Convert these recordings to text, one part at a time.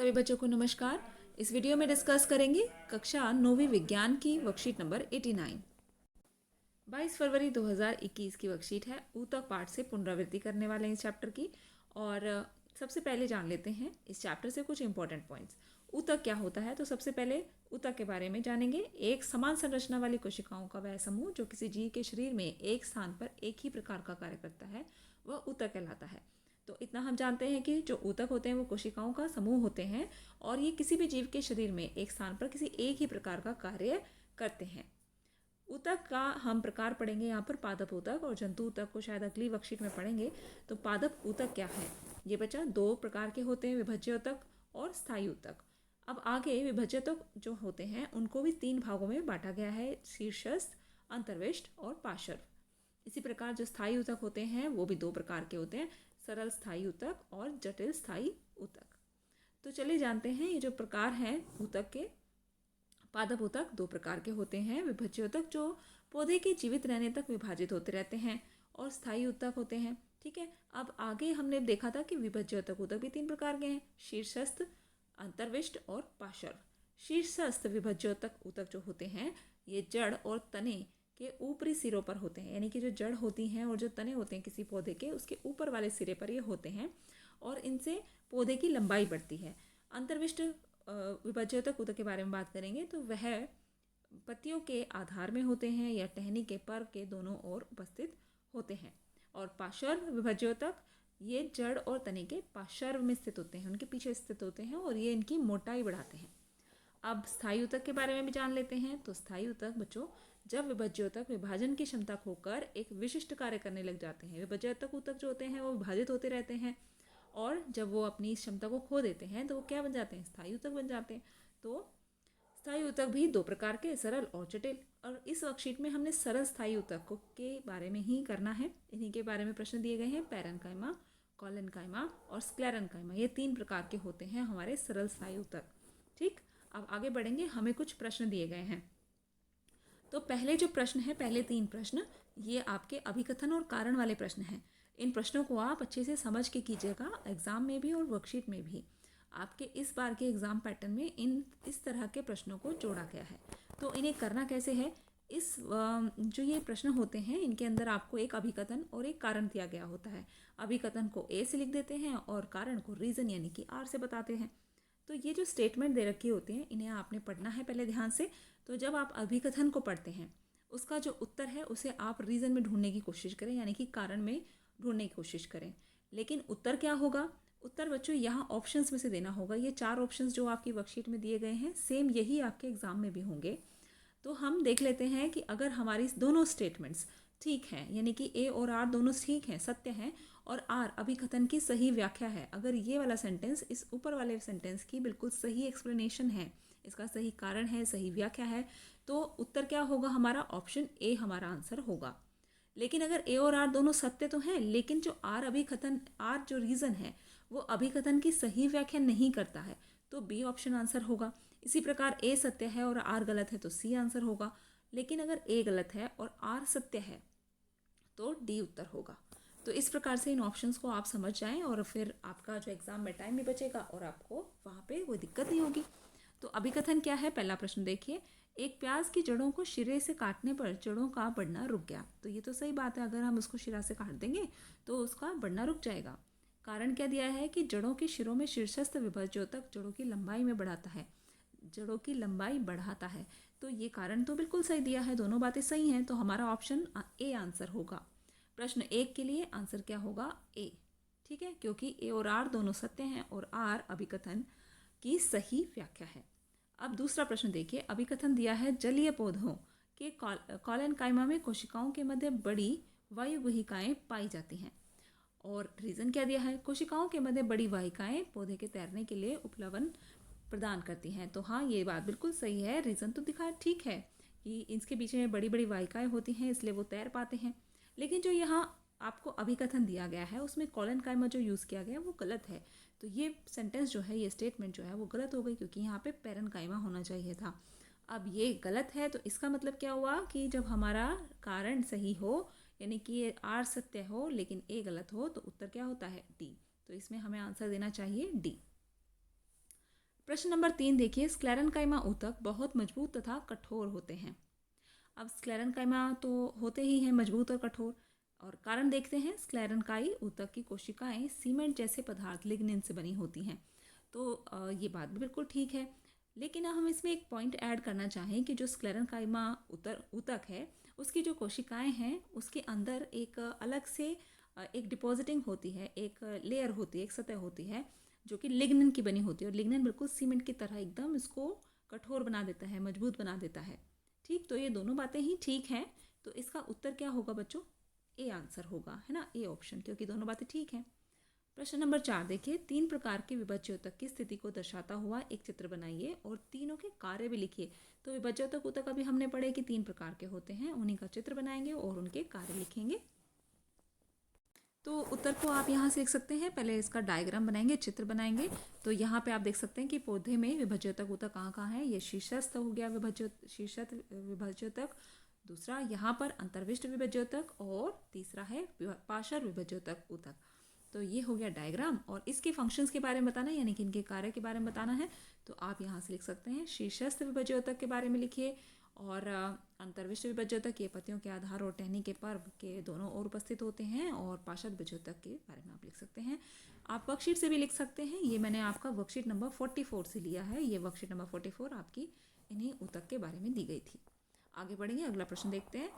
सभी बच्चों को नमस्कार। इस वीडियो में डिस्कस करेंगे कक्षा 9वीं विज्ञान की वर्कशीट नंबर 89। 22 फरवरी 2021 की वर्कशीट है। ऊतक पाठ से पुनरावृत्ति करने वाले हैं इस चैप्टर की। और सबसे पहले जान लेते हैं इस चैप्टर से कुछ इंपॉर्टेंट पॉइंट्स। ऊतक क्या होता है, तो सबसे पहले ऊतक के बारे में जानेंगे। एक समान संरचना वाली कोशिकाओं का वह समूह जो किसी जीव के शरीर में एक स्थान पर एक ही प्रकार का कार्य करता है, वह ऊतक कहलाता है। तो इतना हम जानते हैं कि जो ऊतक होते हैं वो कोशिकाओं का समूह होते हैं और ये किसी भी जीव के शरीर में एक स्थान पर किसी एक ही प्रकार का कार्य करते हैं। ऊतक का हम प्रकार पढ़ेंगे यहाँ पर पादप ऊतक, और जंतु ऊतक को शायद अगली वर्कशीट में पढ़ेंगे। तो पादप ऊतक क्या है ये बच्चा दो प्रकार के होते हैं, विभज्य ऊतक और स्थायी ऊतक। अब आगे विभज्य ऊतक जो होते हैं उनको भी 3 भागों में बांटा गया है, शीर्षस्थ, अंतर्विष्ट और पार्श्व। इसी प्रकार जो स्थायी ऊतक होते हैं वो भी 2 प्रकार के होते हैं, सरल स्थायी ऊतक और जटिल स्थायी ऊतक। तो चलिए जानते हैं ये जो प्रकार हैं ऊतक के। पादप ऊतक 2 प्रकार के होते हैं, विभज्य ऊतक जो पौधे के जीवित रहने तक विभाजित होते रहते हैं, और स्थायी ऊतक होते हैं। ठीक है, अब आगे हमने देखा था कि विभज्य ऊतक भी 3 प्रकार के हैं, शीर्षस्थ, अंतर्विष्ट और पार्श्व। शीर्षस्थ विभज्य ऊतक जो होते हैं ये जड़ और तने के ऊपरी सिरों पर होते हैं, यानी कि जो जड़ होती हैं और जो तने होते हैं किसी पौधे के, उसके ऊपर वाले सिरे पर ये होते हैं और इनसे पौधे की लंबाई बढ़ती है। अंतर्विष्ट विभज्य ऊतक के बारे में बात करेंगे तो वह पत्तियों के आधार में होते हैं या टहनी के पर के दोनों ओर उपस्थित होते हैं। और पार्श्व विभज्य ऊतक ये जड़ और तने के पार्श्व में स्थित होते हैं, उनके पीछे स्थित होते हैं और ये इनकी मोटाई बढ़ाते हैं। अब स्थायी ऊतक के बारे में भी जान लेते हैं। तो स्थायी ऊतक बच्चों जब विभज्य ऊतक विभाजन की क्षमता खोकर एक विशिष्ट कार्य करने लग जाते हैं। विभज्य ऊतक जो होते हैं वो विभाजित होते रहते हैं और जब वो अपनी क्षमता को खो देते हैं तो वो क्या बन जाते हैं, स्थायी ऊतक बन जाते हैं। तो स्थायी ऊतक भी 2 प्रकार के, सरल और जटिल। और इस वर्कशीट में हमने सरल स्थायी ऊतक के बारे में ही करना है। इन्हीं के बारे में प्रश्न दिए गए हैं। पैरेन्काइमा, कॉलेन्काइमा और स्क्लेरेन्काइमा, ये 3 प्रकार के होते हैं हमारे सरल स्थायी ऊतक। ठीक, अब आगे बढ़ेंगे। हमें कुछ प्रश्न दिए गए हैं। तो पहले जो प्रश्न है, पहले 3 प्रश्न ये आपके अभिकथन और कारण वाले प्रश्न हैं। इन प्रश्नों को आप अच्छे से समझ के कीजिएगा, एग्जाम में भी और वर्कशीट में भी। आपके इस बार के एग्जाम पैटर्न में इस तरह के प्रश्नों को जोड़ा गया है। तो इन्हें करना कैसे है, इस जो ये प्रश्न होते हैं इनके अंदर आपको एक अभिकथन और एक कारण दिया गया होता है। अभिकथन को ए से लिख देते हैं और कारण को रीजन यानी कि आर से बताते हैं। तो ये जो स्टेटमेंट दे रखे होते हैं इन्हें आपने पढ़ना है पहले ध्यान से। तो जब आप अभिकथन को पढ़ते हैं उसका जो उत्तर है उसे आप रीज़न में ढूंढने की कोशिश करें, यानी कि कारण में ढूंढने की कोशिश करें। लेकिन उत्तर क्या होगा, उत्तर बच्चों यहाँ ऑप्शंस में से देना होगा। ये 4 ऑप्शंस जो आपकी वर्कशीट में दिए गए हैं सेम यही आपके एग्जाम में भी होंगे। तो हम देख लेते हैं कि अगर हमारी दोनों स्टेटमेंट्स ठीक हैं, यानी कि ए और आर दोनों ठीक हैं, सत्य हैं, और आर अभिकथन की सही व्याख्या है, अगर ये वाला सेंटेंस इस ऊपर वाले सेंटेंस की बिल्कुल सही एक्सप्लेनेशन है, इसका सही कारण है, सही व्याख्या है, तो उत्तर क्या होगा हमारा, ऑप्शन ए हमारा आंसर होगा। लेकिन अगर ए और आर दोनों सत्य तो हैं, लेकिन जो आर अभिकथन, आर जो रीज़न है वो अभिकथन की सही व्याख्या नहीं करता है, तो बी ऑप्शन आंसर होगा। इसी प्रकार ए सत्य है और आर गलत है तो सी आंसर होगा। लेकिन अगर ए गलत है और आर सत्य है तो डी उत्तर होगा। तो इस प्रकार से इन ऑप्शंस को आप समझ जाएं और फिर आपका जो एग्जाम में टाइम भी बचेगा और आपको वहाँ पे कोई दिक्कत नहीं होगी। तो अभिकथन क्या है, पहला प्रश्न देखिए। एक प्याज की जड़ों को शिरे से काटने पर जड़ों का बढ़ना रुक गया। तो ये तो सही बात है, अगर हम उसको शिरा से काट देंगे तो उसका बढ़ना रुक जाएगा। कारण क्या दिया है कि जड़ों के शिरों में शीर्षस्थ विभज्य ऊतक जड़ों की लंबाई में बढ़ाता है, जड़ों की लंबाई बढ़ाता है। तो ये कारण तो बिल्कुल सही दिया है, दोनों बातें सही हैं, तो हमारा ऑप्शन ए आंसर होगा। प्रश्न 1 के लिए आंसर क्या होगा, ए। ठीक है, क्योंकि ए और आर दोनों सत्य हैं और आर अभिकथन की सही व्याख्या है। अब दूसरा प्रश्न देखिए। अभिकथन दिया है जलीय पौधों के कॉलेन्काइमा में कोशिकाओं के मध्य बड़ी वायुगुहिकाएं पाई जाती हैं, और रीज़न क्या दिया है, कोशिकाओं के मध्य बड़ी वाहिकाएं पौधे के तैरने के लिए उपलवन प्रदान करती हैं। तो हाँ, ये बात बिल्कुल सही है, रीज़न तो दिखा ठीक है कि इसके पीछे में बड़ी बड़ी वाहिकाएं होती हैं इसलिए वो तैर पाते हैं। लेकिन जो यहाँ आपको अभिकथन दिया गया है उसमें कॉलेन्काइमा जो यूज़ किया गया है वो गलत है। तो ये सेंटेंस जो है, ये स्टेटमेंट जो है वो गलत हो गई, क्योंकि यहाँ पे पैरेन्काइमा होना चाहिए था। अब ये गलत है तो इसका मतलब क्या हुआ कि जब हमारा कारण सही हो, यानी कि ये आर सत्य हो लेकिन ए गलत हो, तो उत्तर क्या होता है, डी। तो इसमें हमें आंसर देना चाहिए डी। प्रश्न नंबर 3 देखिए, स्क्लेरेन्काइमा ऊतक बहुत मजबूत तथा कठोर होते हैं। अब स्क्लेरेन्काइमा तो होते ही हैं मजबूत और कठोर, और कारण देखते हैं। स्क्लेरेन्काई ऊतक की कोशिकाएं सीमेंट जैसे पदार्थ लिग्निन से बनी होती हैं। तो ये बात भी बिल्कुल ठीक है, लेकिन हम इसमें एक पॉइंट ऐड करना चाहें कि जो स्क्लेरेन्काइमा ऊतक है, उसकी जो कोशिकाएं हैं उसके अंदर एक अलग से एक डिपॉजिटिंग होती है, एक लेयर होती है, एक सतह होती है जो कि लिग्निन की बनी होती है, और लिग्निन बिल्कुल सीमेंट की तरह एकदम इसको कठोर बना देता है, मजबूत बना देता है। ठीक, तो ये दोनों बातें ही ठीक हैं। तो इसका उत्तर क्या होगा बच्चों? ए आंसर होगा, है ना, ए ऑप्शन, क्योंकि दोनों बातें ठीक हैं। प्रश्न नंबर 4 देखिए, 3 प्रकार के विभज्योतक की स्थिति को दर्शाता हुआ एक चित्र बनाइए और तीनों के कार्य भी लिखिए। तो विभज्योतक ऊतक अभी हमने पढ़े कि 3 प्रकार के होते हैं, उन्हीं का चित्र बनाएंगे और उनके कार्य लिखेंगे। तो उत्तर को आप यहाँ से लिख सकते हैं। पहले इसका डायग्राम बनाएंगे, चित्र बनाएंगे। तो यहाँ पे आप देख सकते हैं कि पौधे में विभज्योतक ऊतक कहाँ है। ये शीर्षस्थ हो गया शीर्षस्थ विभज्योतक, दूसरा यहाँ पर अंतर्विष्ट विभज्योतक, और तीसरा है पार्श्व विभज्योतक ऊतक। तो ये हो गया डायग्राम, और इसके फंक्शंस के बारे में बताना है, यानी कि इनके कार्य के बारे में बताना है। तो आप यहाँ से लिख सकते हैं शीर्षस्थ विभज्योतक के बारे में लिखिए, और अंतर्विष्ट विभज्योतक ये पत्तियों के आधार और टहनी के पर्व के दोनों ओर उपस्थित होते हैं, और पार्श्व विभज्योतक के बारे में आप लिख सकते हैं। आप वर्कशीट से भी लिख सकते हैं। ये मैंने आपका वर्कशीट नंबर 44 से लिया है। ये वर्कशीट नंबर 44 आपकी इन्हीं ऊतक के बारे में दी गई थी। आगे बढ़ेंगे, अगला प्रश्न देखते हैं।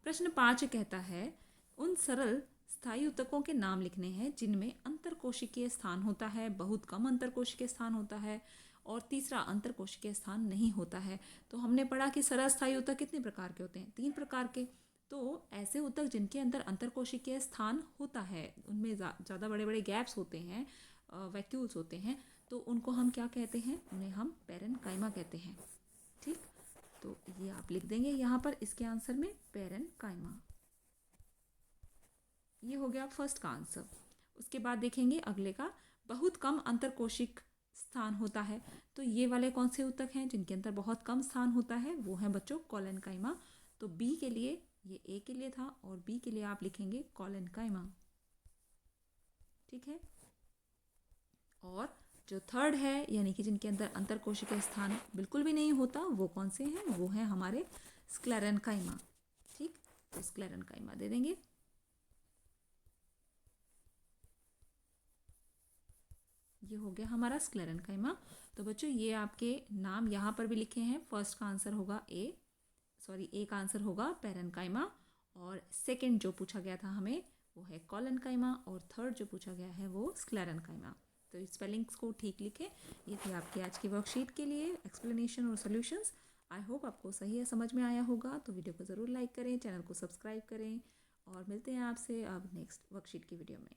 प्रश्न 5 कहता है, उन सरल स्थायी ऊतकों के नाम लिखने हैं जिनमें अंतरकोशिकीय स्थान होता है, बहुत कम अंतरकोशिकीय स्थान होता है, और तीसरा अंतरकोशिकीय स्थान नहीं होता है। तो हमने पढ़ा कि सरल स्थायी ऊतक कितने प्रकार के होते हैं? 3 प्रकार के। तो ऐसे ऊतक जिनके अंदर अंतरकोशिकीय स्थान होता है, उनमें ज़्यादा बड़े बड़े गैप्स होते हैं, वैक्यूल्स होते हैं, तो उनको हम क्या कहते हैं? उन्हें हम पेरेन्काइमा कहते हैं। ठीक, तो ये आप लिख देंगे यहाँ पर इसके आंसर में पेरेन्काइमा। ये हो गया फर्स्ट का आंसर। उसके बाद देखेंगे अगले का, बहुत कम अंतरकोशिक स्थान होता है। तो ये वाले कौन से ऊतक हैं जिनके अंदर बहुत कम स्थान होता है? वो है बच्चों कोलेनकाइमा। तो बी के लिए, ये ए के लिए था, और बी के लिए आप लिखेंगे कोलेनकाइमा। ठीक है, और जो थर्ड है, यानी कि जिनके अंदर अंतरकोशिकीय स्थान बिल्कुल भी नहीं होता, वो कौन से हैं? वो है हमारे स्क्लेरेन्काइमा। ठीक, तो स्क्लेरेन्काइमा दे देंगे। ये हो गया हमारा स्क्लेरेन्काइमा। तो बच्चों ये आपके नाम यहाँ पर भी लिखे हैं। फर्स्ट का आंसर होगा ए का आंसर होगा पेरेन्काइमा, और सेकंड जो पूछा गया था हमें वो है कोलेनकाइमा, और थर्ड जो पूछा गया है वो स्क्लेरेन्काइमा। तो स्पेलिंग्स को ठीक लिखें। ये थी आपकी आज की वर्कशीट के लिए एक्सप्लेनेशन और सोल्यूशंस। आई होप आपको सही है, समझ में आया होगा। तो वीडियो को ज़रूर लाइक करें, चैनल को सब्सक्राइब करें, और मिलते हैं आपसे अब नेक्स्ट वर्कशीट की वीडियो में।